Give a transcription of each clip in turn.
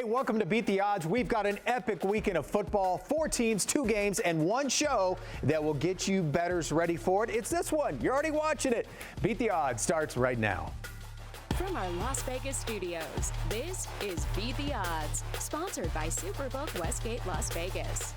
Hey, welcome to Beat the Odds. We've got an epic weekend of football, 4 teams, 2 games, and 1 show that will get you bettors ready for it. It's this one. You're already watching it. Beat the Odds starts right now. From our Las Vegas studios, this is Beat the Odds, sponsored by Superbook Westgate Las Vegas.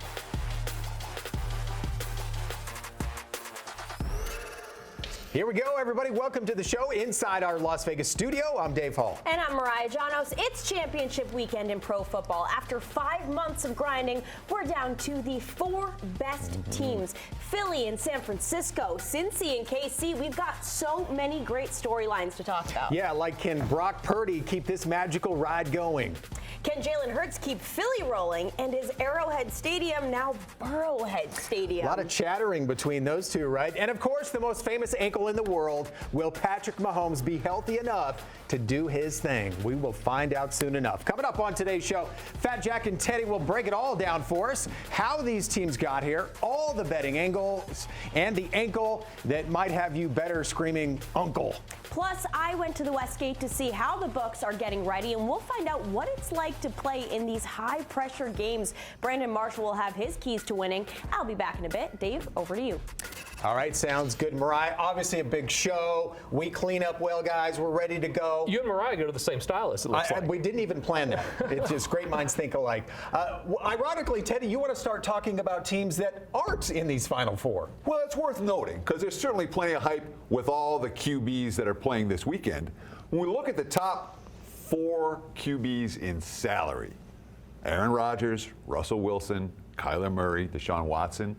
Here we go, everybody. Welcome to the show inside our Las Vegas studio. I'm Dave Hall. And I'm Mariah Janos. It's championship weekend in pro football. After 5 months of grinding, we're down to the 4 best teams. Philly and San Francisco, Cincy and KC. We've got so many great storylines to talk about. Yeah, like can Brock Purdy keep this magical ride going? Can Jalen Hurts keep Philly rolling? And is Arrowhead Stadium now Burrowhead Stadium? A lot of chattering between those two, right? And of course, the most famous ankle in the world. Will Patrick Mahomes be healthy enough to do his thing? We will find out soon enough. Coming up on today's show, Fat Jack and Teddy will break it all down for us. How these teams got here, all the betting angles, and the ankle that might have you better screaming uncle. Plus, I went to the Westgate to see how the books are getting ready, and we'll find out what it's like to play in these high-pressure games. Brandon Marshall will have his keys to winning. I'll be back in a bit. Dave, over to you. All right, sounds good. Mariah, obviously a big show. We clean up well, guys. We're ready to go. You and Mariah go to the same stylist, it looks like. We didn't even plan that. It's just great minds think alike. Ironically, Teddy, you want to start talking about teams that aren't in these Final Four. Well, it's worth noting because there's certainly plenty of hype with all the QBs that are playing this weekend. When we look at the top 4 QBs in salary, Aaron Rodgers, Russell Wilson, Kyler Murray, Deshaun Watson,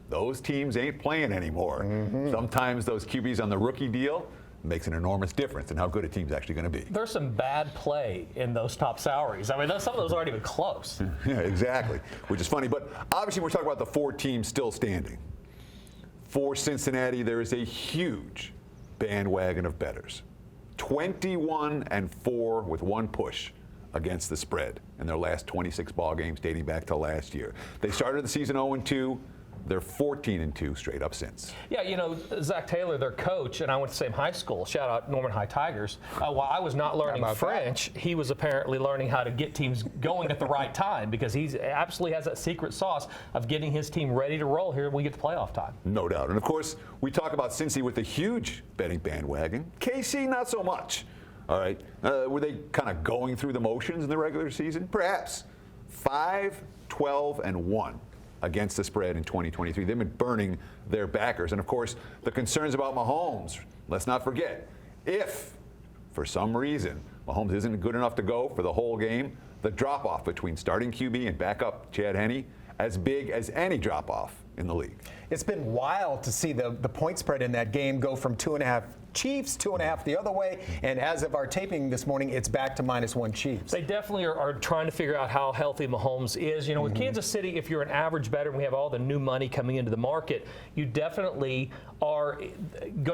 those teams ain't playing anymore. Sometimes those QBs on the rookie deal makes an enormous difference in how good a team's actually going to be. There's some bad play in those top salaries. I mean, some of those aren't even close. Yeah, exactly, which is funny. But obviously, we're talking about the 4 teams still standing. For Cincinnati, there is a huge bandwagon of bettors. 21-4 with 1 push against the spread in their last 26 ball games dating back to last year. They started the season 0-2. They're 14-2 straight up since. Yeah, you know, Zach Taylor, their coach, and I went to the same high school. Shout out Norman High Tigers. While I was not learning French, he was apparently learning how to get teams going at the right time because he absolutely has that secret sauce of getting his team ready to roll here when we get to playoff time. No doubt. And of course, we talk about Cincy with a huge betting bandwagon. KC, not so much. All right. Were they kind of going through the motions in the regular season? Perhaps. 5-12-1. Against the spread in 2023. They've been burning their backers. And of course, the concerns about Mahomes, let's not forget, if for some reason Mahomes isn't good enough to go for the whole game, the drop-off between starting QB and backup Chad Henne, as big as any drop-off in the league. It's been wild to see the point spread in that game go from 2.5 Chiefs, 2.5 the other way, and as of our taping this morning, it's back to -1 Chiefs. They definitely are trying to figure out how healthy Mahomes is. You know, with Kansas City, if you're an average bettor and we have all the new money coming into the market, you definitely are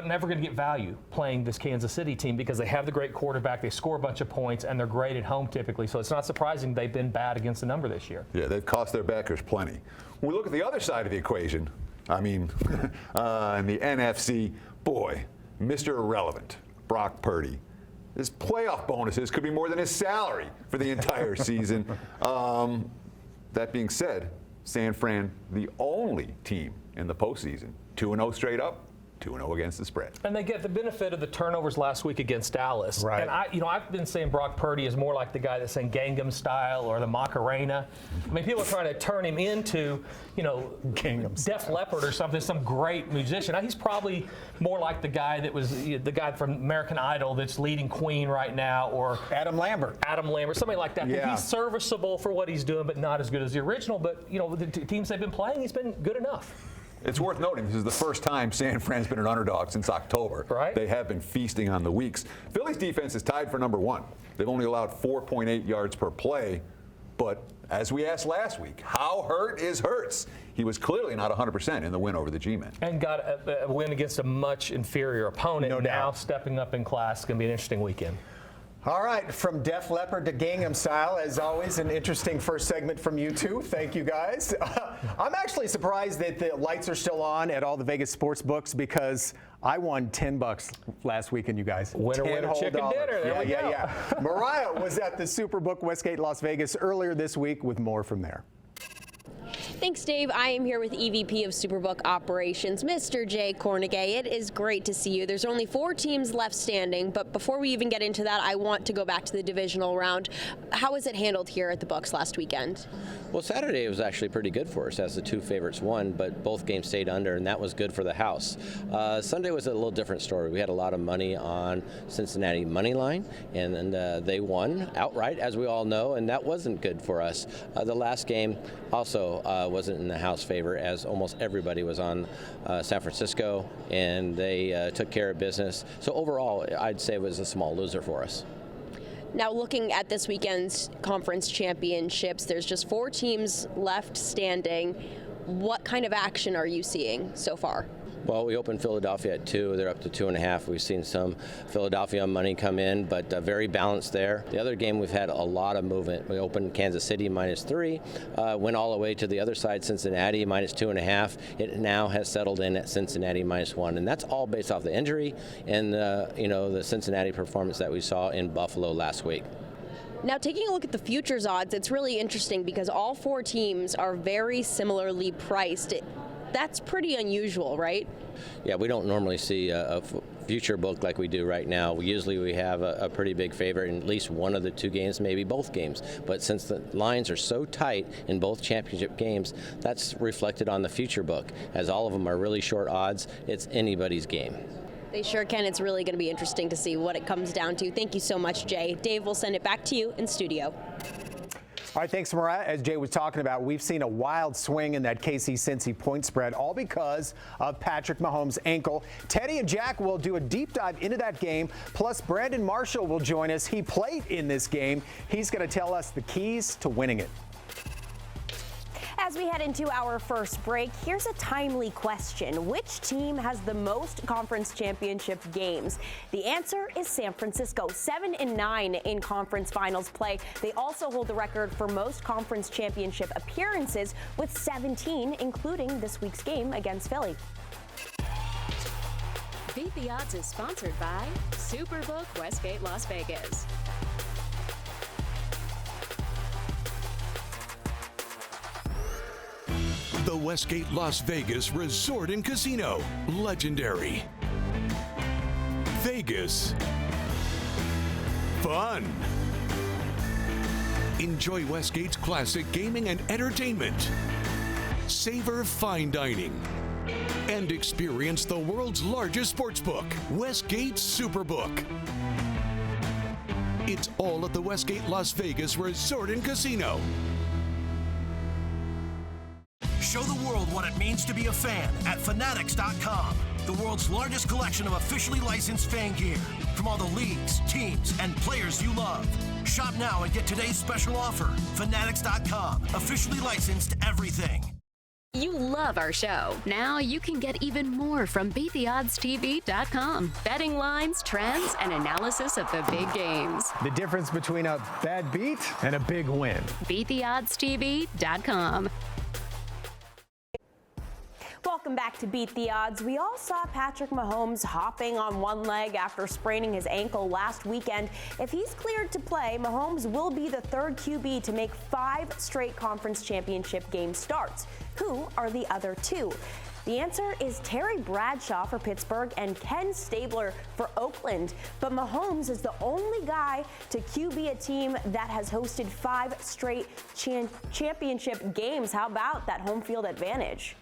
never going to get value playing this Kansas City team because they have the great quarterback, they score a bunch of points, and they're great at home typically. So it's not surprising they've been bad against the number this year. Yeah, they've cost their backers plenty. When we look at the other side of the equation, I mean, in the NFC, boy, Mr. Irrelevant, Brock Purdy. His playoff bonuses could be more than his salary for the entire season. That being said, San Fran, the only team in the postseason, 2-0 straight up, 2-0 against the spread. And they get the benefit of the turnovers last week against Dallas. Right. And I've been saying Brock Purdy is more like the guy that's saying Gangnam Style or the Macarena. I mean, people are trying to turn him into, Def Leppard or something, some great musician. Now, he's probably more like the guy that was the guy from American Idol that's leading Queen right now, or Adam Lambert, somebody like that. Yeah. He's serviceable for what he's doing, but not as good as the original. But, with the teams they've been playing, he's been good enough. It's worth noting this is the first time San Fran's been an underdog since October. Right. They have been feasting on the weeks. Philly's defense is tied for number 1. They've only allowed 4.8 yards per play. But as we asked last week, how hurt is Hurts? He was clearly not 100% in the win over the G-Men. And got a win against a much inferior opponent. No now doubt. Stepping up in class. It's going to be an interesting weekend. All right, from Def Leppard to Gangnam Style, as always, an interesting first segment from you two. Thank you, guys. I'm actually surprised that the lights are still on at all the Vegas sports books because I won $10 last weekend, you guys. Winner, 10 winner, whole chicken dollars. dinner. There we go. Yeah. Mariah was at the Superbook Westgate Las Vegas earlier this week with more from there. Thanks, Dave. I am here with EVP of Superbook Operations, Mr. Jay Kornegay. It is great to see you. There's only 4 teams left standing, but before we even get into that, I want to go back to the divisional round. How was it handled here at the books last weekend? Well, Saturday was actually pretty good for us as the 2 favorites won, but both games stayed under, and that was good for the house. Sunday was a little different story. We had a lot of money on Cincinnati money line, and they won outright, as we all know, and that wasn't good for us. The last game also wasn't in the house favor, as almost everybody was on San Francisco, and they took care of business. So overall, I'd say it was a small loser for us. Now, looking at this weekend's conference championships, there's just 4 teams left standing. What kind of action are you seeing so far? Well, we opened Philadelphia at 2. They're up to 2.5. We've seen some Philadelphia money come in, but very balanced there. The other game, we've had a lot of movement. We opened Kansas City -3, went all the way to the other side, Cincinnati -2.5. It now has settled in at Cincinnati -1, and that's all based off the injury and the Cincinnati performance that we saw in Buffalo last week. Now, taking a look at the futures odds, it's really interesting because all 4 teams are very similarly priced. That's pretty unusual, right? Yeah, we don't normally see a future book like we do right now. Usually we have a pretty big favorite in at least one of the 2 games, maybe both games. But since the lines are so tight in both championship games, that's reflected on the future book. As all of them are really short odds, it's anybody's game. They sure can. It's really going to be interesting to see what it comes down to. Thank you so much, Jay. Dave, we'll send it back to you in studio. All right, thanks, Mariah. As Jay was talking about, we've seen a wild swing in that KC-Cincy point spread, all because of Patrick Mahomes' ankle. Teddy and Jack will do a deep dive into that game. Plus, Brandon Marshall will join us. He played in this game. He's going to tell us the keys to winning it. As we head into our first break, here's a timely question. Which team has the most conference championship games? The answer is San Francisco, 7-9 in conference finals play. They also hold the record for most conference championship appearances with 17, including this week's game against Philly. Beat the Odds is sponsored by Superbook Westgate Las Vegas. The Westgate Las Vegas Resort and Casino. Legendary. Vegas. Fun. Enjoy Westgate's classic gaming and entertainment. Savor fine dining. And experience the world's largest sports book, Westgate Superbook. It's all at the Westgate Las Vegas Resort and Casino. Show the world what it means to be a fan at Fanatics.com. The world's largest collection of officially licensed fan gear from all the leagues, teams, and players you love. Shop now and get today's special offer. Fanatics.com. Officially licensed everything. You love our show. Now you can get even more from BeatTheOddsTV.com. Betting lines, trends, and analysis of the big games. The difference between a bad beat and a big win. BeatTheOddsTV.com. Welcome back to Beat the Odds. We all saw Patrick Mahomes hopping on one leg after spraining his ankle last weekend. If he's cleared to play, Mahomes will be the 3rd QB to make 5 straight conference championship game starts. Who are the other 2? The answer is Terry Bradshaw for Pittsburgh and Ken Stabler for Oakland. But Mahomes is the only guy to QB a team that has hosted 5 straight championship games. How about that home field advantage?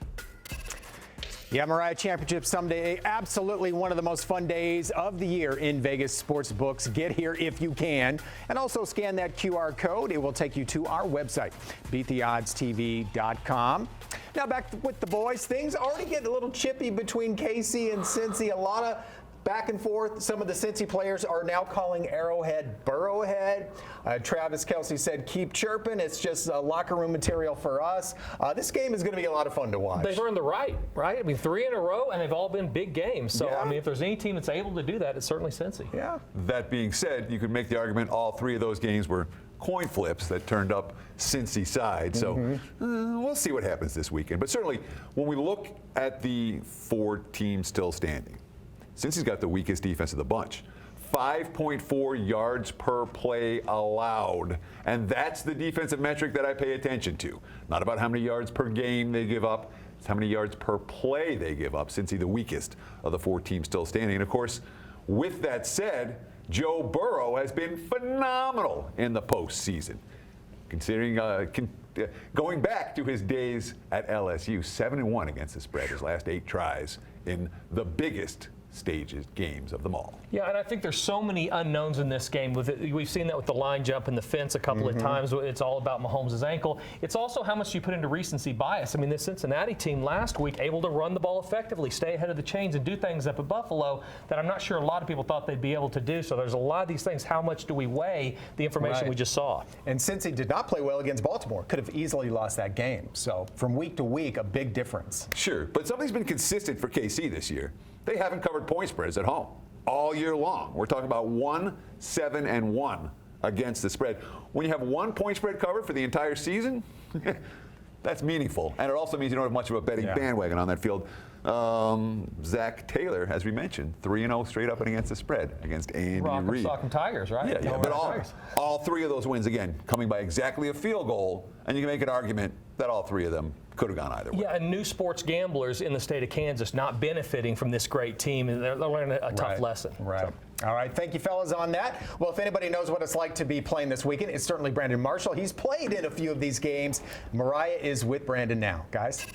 Yeah, Mariah, Championship Sunday, absolutely one of the most fun days of the year in Vegas sports books. Get here if you can, and also scan that QR code. It will take you to our website, BeatTheOddsTV.com. Now back with the boys. Things already getting a little chippy between KC and Cincy. A lot of back and forth. Some of the Cincy players are now calling Arrowhead Burrowhead. Travis Kelce said, keep chirping. It's just locker room material for us. This game is going to be a lot of fun to watch. They've earned the right? I mean, 3 in a row, and they've all been big games. So, Yeah. I mean, if there's any team that's able to do that, it's certainly Cincy. Yeah. That being said, you could make the argument all 3 of those games were coin flips that turned up Cincy side. So we'll see what happens this weekend. But certainly, when we look at the 4 teams still standing, Cincy's got the weakest defense of the bunch. 5.4 yards per play allowed. And that's the defensive metric that I pay attention to. Not about how many yards per game they give up. It's how many yards per play they give up. Cincy, the weakest of the 4 teams still standing. And of course, with that said, Joe Burrow has been phenomenal in the postseason. Considering going back to his days at LSU, 7-1 against the spread his last 8 tries in the biggest stages games of them all. Yeah, and I think there's so many unknowns in this game. We've seen that with the line jump and the fence a couple of times. It's all about Mahomes' ankle. It's also how much you put into recency bias. I mean, the Cincinnati team last week able to run the ball effectively, stay ahead of the chains, and do things up at Buffalo that I'm not sure a lot of people thought they'd be able to do. So there's a lot of these things. How much do we weigh the information we just saw? And since he did not play well against Baltimore, could have easily lost that game. So from week to week, a big difference. Sure, but something's been consistent for KC this year. They haven't covered point spreads at home all year long. We're talking about 1-7-1 against the spread. When you have 1 point spread covered for the entire season, that's meaningful. And it also means you don't have much of a betting bandwagon on that field. Zach Taylor, as we mentioned, 3-0 straight up and against the spread against Andy Reid. Rock 'em Tigers, right? Yeah, but all 3 of those wins, again, coming by exactly a field goal, and you can make an argument that all 3 of them could have gone either way. Yeah, and new sports gamblers in the state of Kansas not benefiting from this great team, and they're learning a tough lesson. Right. So. All right. Thank you, fellas, on that. Well, if anybody knows what it's like to be playing this weekend, it's certainly Brandon Marshall. He's played in a few of these games. Mariah is with Brandon now. Guys.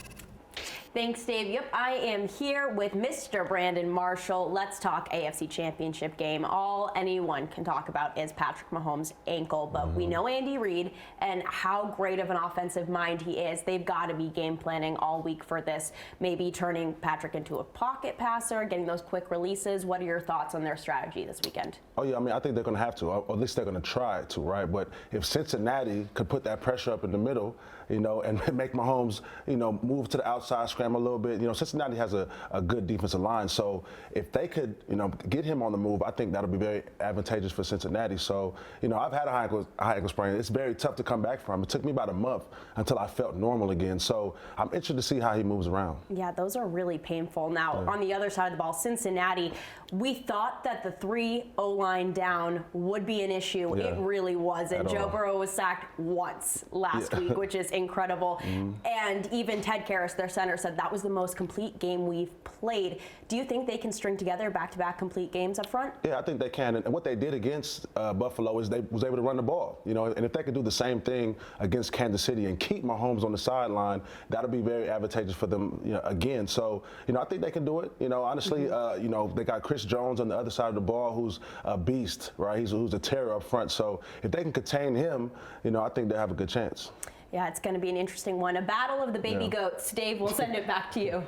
Thanks, Dave. Yep, I am here with Mr. Brandon Marshall. Let's talk AFC Championship game. All anyone can talk about is Patrick Mahomes' ankle, but we know Andy Reid and how great of an offensive mind he is. They've got to be game planning all week for this, maybe turning Patrick into a pocket passer, getting those quick releases. What are your thoughts on their strategy this weekend? Oh, yeah, I mean, I think they're going to have to, or at least they're going to try to, right? But if Cincinnati could put that pressure up in the middle, you know, and make Mahomes, you know, move to the outside, scramble a little bit. You know, Cincinnati has a good defensive line. So if they could, you know, get him on the move, I think that'll be very advantageous for Cincinnati. So, you know, I've had a high ankle sprain. It's very tough to come back from. It took me about a month until I felt normal again. So I'm interested to see how he moves around. Yeah, those are really painful. Now, on the other side of the ball, Cincinnati, we thought that the 3 O-line down would be an issue. It really wasn't. Joe Burrow was sacked once last week, which is incredible. And even Ted Karras, their center, said that was the most complete game we've played. Do you think they can string together back-to-back complete games up front? Yeah, I think they can. And what they did against Buffalo is they was able to run the ball. You know, and if they could do the same thing against Kansas City and keep Mahomes on the sideline, that'll be very advantageous for them, you know, again. So, you know, I think they can do it. You know, honestly, you know, they got Chris Jones on the other side of the ball, who's a beast, right? Who's a terror up front. So if they can contain him, you know, I think they'll have a good chance. Yeah, it's going to be an interesting one. A battle of the baby goats. Dave, we'll send it back to you.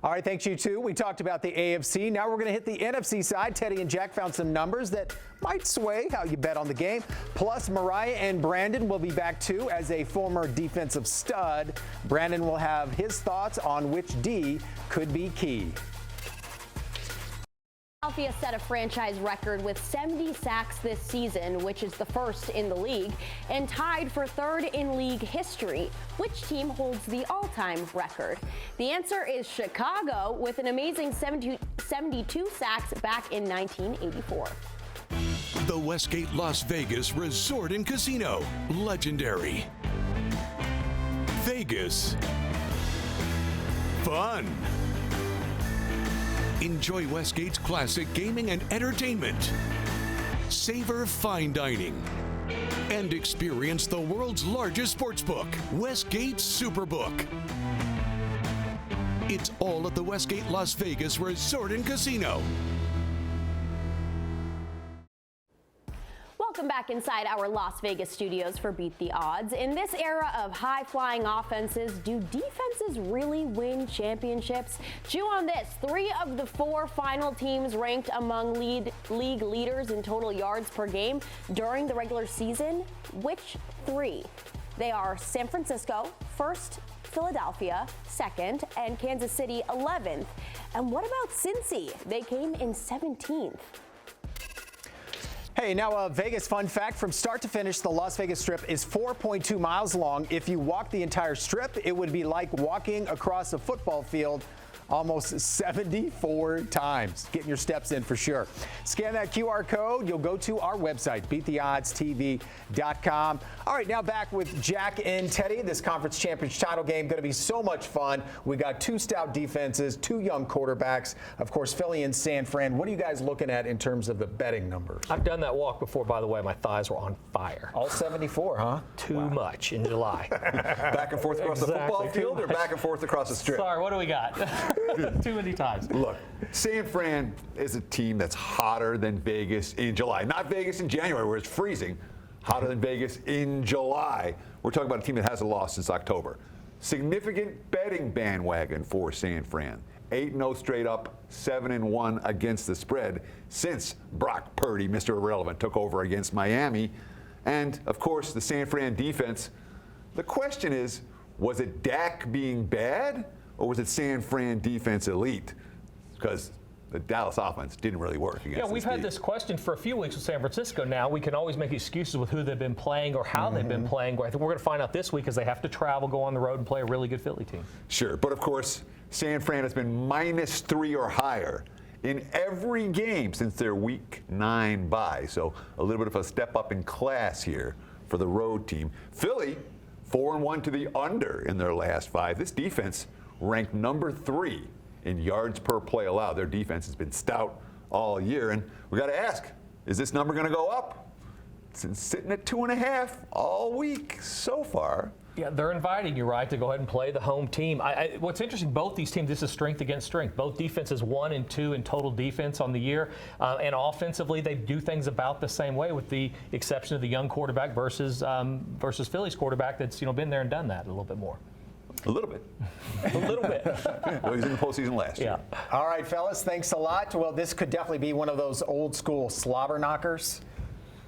All right, thanks you too. We talked about the AFC. Now we're going to hit the NFC side. Teddy and Jack found some numbers that might sway how you bet on the game. Plus, Mariah and Brandon will be back too as a former defensive stud. Brandon will have his thoughts on which D could be key. Philadelphia set a franchise record with 70 sacks this season, which is the first in the league, and tied for 3rd in league history. Which team holds the all-time record? The answer is Chicago, with an amazing 72 sacks back in 1984. The Westgate Las Vegas Resort and Casino. Legendary. Vegas. Fun. Enjoy Westgate's classic gaming and entertainment. Savor fine dining. And experience the world's largest sportsbook, Westgate Superbook. It's all at the Westgate Las Vegas Resort and Casino. Welcome back inside our Las Vegas studios for Beat the Odds. In this era of high-flying offenses, do defenses really win championships? Chew on this. 3 of the 4 final teams ranked among league leaders in total yards per game during the regular season. Which 3? They are San Francisco, 1st, Philadelphia, 2nd, and Kansas City, 11th. And what about Cincy? They came in 17th. Hey, now a Vegas fun fact. From start to finish, the Las Vegas Strip is 4.2 miles long. If you walk the entire strip, it would be like walking across a football field almost 74 times. Getting your steps in for sure. Scan that QR code. You'll go to our website, beattheoddstv.com. All right, now back with Jack and Teddy. This conference championship title game going to be so much fun. We got two stout defenses, two young quarterbacks. Of course, Philly and San Fran. What are you guys looking at in terms of the betting numbers? I've done that walk before, by the way. My thighs were on fire. All 74, huh? Too much in July. Back and forth across the football field or back and forth across the strip? Sorry, what do we got? Too many times. Look, San Fran is a team that's hotter than Vegas in July. Not Vegas in January where it's freezing. Hotter than Vegas in July. We're talking about a team that hasn't lost since October. Significant betting bandwagon for San Fran. 8-0 straight up, 7-1 against the spread since Brock Purdy, Mr. Irrelevant, took over against Miami. And, of course, the San Fran defense. The question is, was it Dak being bad or was it San Fran defense elite? Because the Dallas offense didn't really work against we've had this question for a few weeks with San Francisco now. We can always make excuses with who they've been playing or how they've been playing. I think we're going to find out this week as they have to travel, go on the road, and play a really good Philly team. Sure, but of course, San Fran has been -3 or higher in every game since their Week 9 bye. So a little bit of a step up in class here for the road team. Philly, 4-1 to the under in their last 5. This defense ranked number 3 in yards per play allowed. Their defense has been stout all year. And we got to ask, is this number going to go up? It's been sitting at 2.5 all week so far. Yeah, they're inviting you, right, to go ahead and play the home team. What's interesting, both these teams, this is strength against strength. Both defenses 1 and 2 in total defense on the year. And offensively, they do things about the same way with the exception of the young quarterback versus Philly's quarterback that's been there and done that a little bit more. A little bit. A little bit. Well, he's in the postseason last year. All right, fellas, thanks a lot. Well, this could definitely be one of those old school slobber knockers.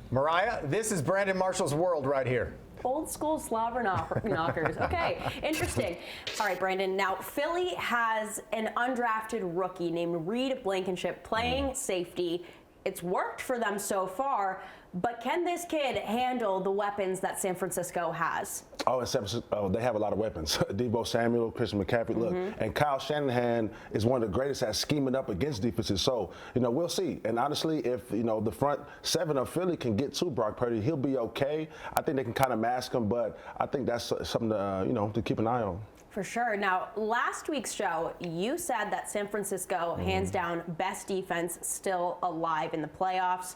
Mariah, this is Brandon Marshall's world right here. Old school slobber knockers. Okay, interesting. All right, Brandon. Now, Philly has an undrafted rookie named Reed Blankenship playing safety. It's worked for them so far, but can this kid handle the weapons that San Francisco has? Oh, in San Francisco, they have a lot of weapons. Deebo Samuel, Christian McCaffrey, look. And Kyle Shanahan is one of the greatest at scheming up against defenses. So, we'll see. And honestly, if, the front 7 of Philly can get to Brock Purdy, he'll be okay. I think they can kind of mask him, but I think that's something to, to keep an eye on. For sure. Now, last week's show, you said that San Francisco, hands down, best defense still alive in the playoffs.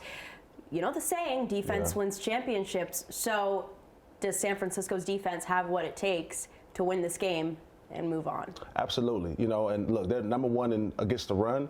You know the saying, defense wins championships. So does San Francisco's defense have what it takes to win this game and move on? Absolutely. And look, they're number 1 against the run.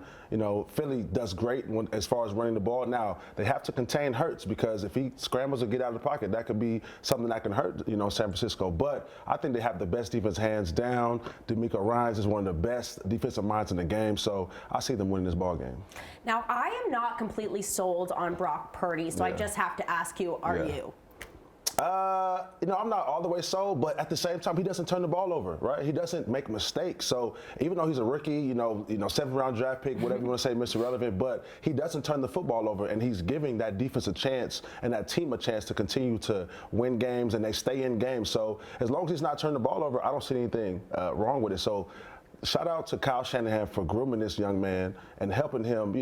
Philly does great as far as running the ball. Now, they have to contain Hurts because if he scrambles or get out of the pocket, that could be something that can hurt, San Francisco. But I think they have the best defense hands down. DeMeco Ryans is one of the best defensive minds in the game, so I see them winning this ball game. Now, I am not completely sold on Brock Purdy, so I just have to ask you, are you? I'm not all the way sold, but at the same time, he doesn't turn the ball over, right? He doesn't make mistakes. So even though he's a rookie, 7th-round draft pick, whatever you want to say, Mr. Relevant, but he doesn't turn the football over, and he's giving that defense a chance and that team a chance to continue to win games, and they stay in games. So as long as he's not turning the ball over, I don't see anything wrong with it. So shout out to Kyle Shanahan for grooming this young man and helping him,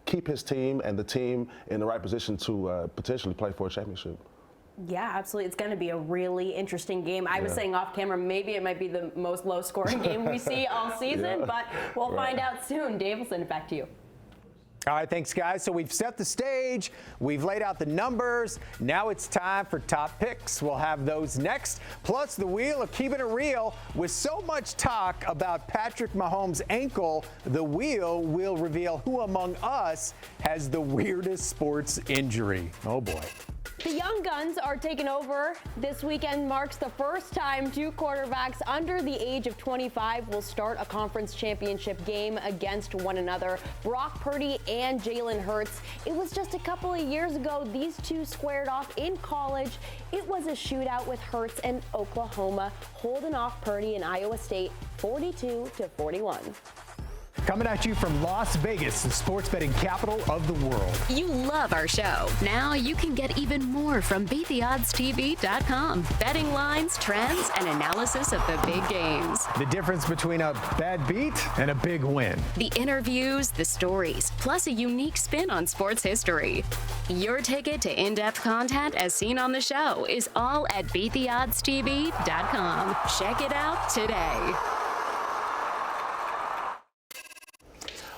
keep his team and the team in the right position to potentially play for a championship. Yeah, absolutely. It's going to be a really interesting game. I was saying off camera, maybe it might be the most low-scoring game we see all season, but we'll find out soon. Dave, we'll send it back to you. All right, thanks, guys. So we've set the stage. We've laid out the numbers. Now it's time for top picks. We'll have those next. Plus, the wheel of keeping it real. With so much talk about Patrick Mahomes' ankle, the wheel will reveal who among us has the weirdest sports injury. Oh, boy. The Young Guns are taking over. This weekend marks the first time 2 quarterbacks under the age of 25 will start a conference championship game against one another. Brock Purdy and Jalen Hurts. It was just a couple of years ago these two squared off in college. It was a shootout with Hurts and Oklahoma holding off Purdy and Iowa State 42-41. Coming at you from Las Vegas, the sports betting capital of the world. You love our show. Now you can get even more from BeatTheOddsTV.com. Betting lines, trends, and analysis of the big games. The difference between a bad beat and a big win. The interviews, the stories, plus a unique spin on sports history. Your ticket to in-depth content as seen on the show is all at BeatTheOddsTV.com. Check it out today.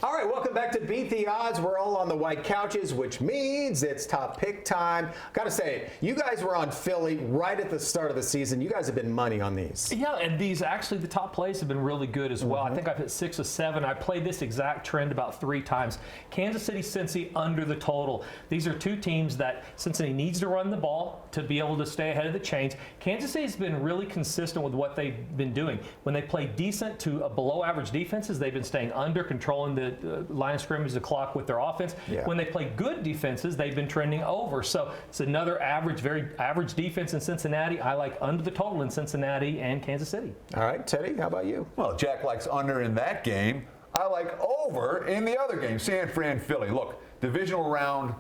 All right, welcome back to Beat the Odds. We're all on the white couches, which means it's top pick time. Gotta say, you guys were on Philly right at the start of the season. You guys have been money on these. Yeah, and these actually, the top plays have been really good as well. I think I've hit 6 or 7. I played this exact trend about 3 times. Kansas City, Cincy under the total. These are two teams that Cincinnati needs to run the ball to be able to stay ahead of the chains. Kansas City's been really consistent with what they've been doing. When they play decent to below average defenses, they've been staying under, controlling the line of scrimmage, the clock with their offense. Yeah. When they play good defenses, they've been trending over. So it's another average, very average defense in Cincinnati. I like under the total in Cincinnati and Kansas City. All right, Teddy, how about you? Well, Jack likes under in that game. I like over in the other game, San Fran, Philly. Look, divisional round,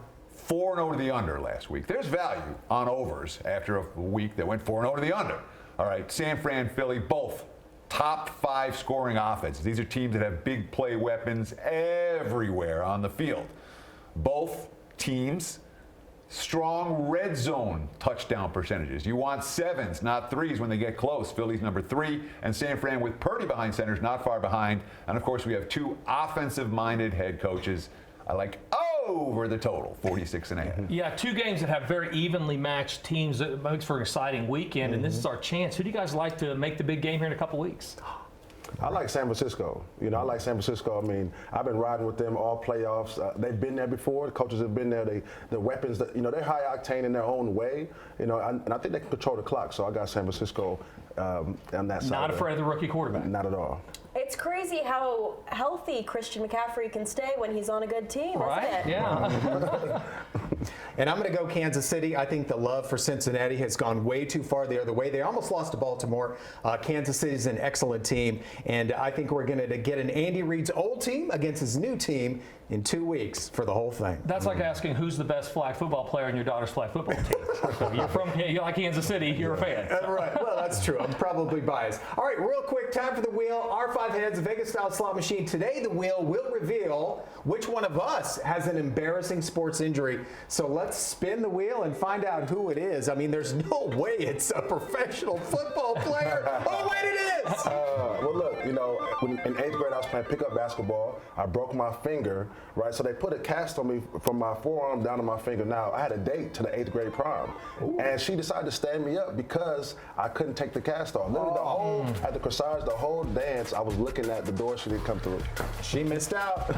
4-0 to the under last week. There's value on overs after a week that went 4-0 to the under. All right, San Fran, Philly, both top 5 scoring offenses. These are teams that have big play weapons everywhere on the field. Both teams, strong red zone touchdown percentages. You want 7s, not 3s when they get close. Philly's number 3, and San Fran with Purdy behind centers, not far behind. And of course, we have 2 offensive-minded head coaches. I like over the total, 46.5. Yeah, 2 games that have very evenly matched teams. That makes for an exciting weekend, and this is our chance. Who do you guys like to make the big game here in a couple weeks? I like San Francisco. I like San Francisco. I mean, I've been riding with them all playoffs. They've been there before. The coaches have been there. The weapons, they're high octane in their own way. And I think they can control the clock. So I got San Francisco on that side. Not afraid of the rookie quarterback. Not at all. It's crazy how healthy Christian McCaffrey can stay when he's on a good team, Right? isn't it? Yeah. And I'm going to go Kansas City. I think the love for Cincinnati has gone way too far the other way. They almost lost to Baltimore. Kansas City is an excellent team, and I think we're going to get an Andy Reid's old team against his new team in 2 weeks for the whole thing. That's like asking who's the best flag football player in your daughter's flag football team. You like Kansas City, you're a fan. Right. Well, that's true. I'm probably biased. All right, real quick, time for the wheel. Our 5 heads, a Vegas-style slot machine. Today, the wheel will reveal which one of us has an embarrassing sports injury. So let's spin the wheel and find out who it is. I mean, there's no way it's a professional football player. Oh, wait, it is! Well, look, in 8th grade, I was playing pickup basketball. I broke my finger, right? So they put a cast on me from my forearm down to my finger. Now, I had a date to the 8th grade prom. Ooh. And she decided to stand me up because I couldn't take the cast off. Literally, at the corsage, the whole dance, I was looking at the door. She didn't come through. She missed out.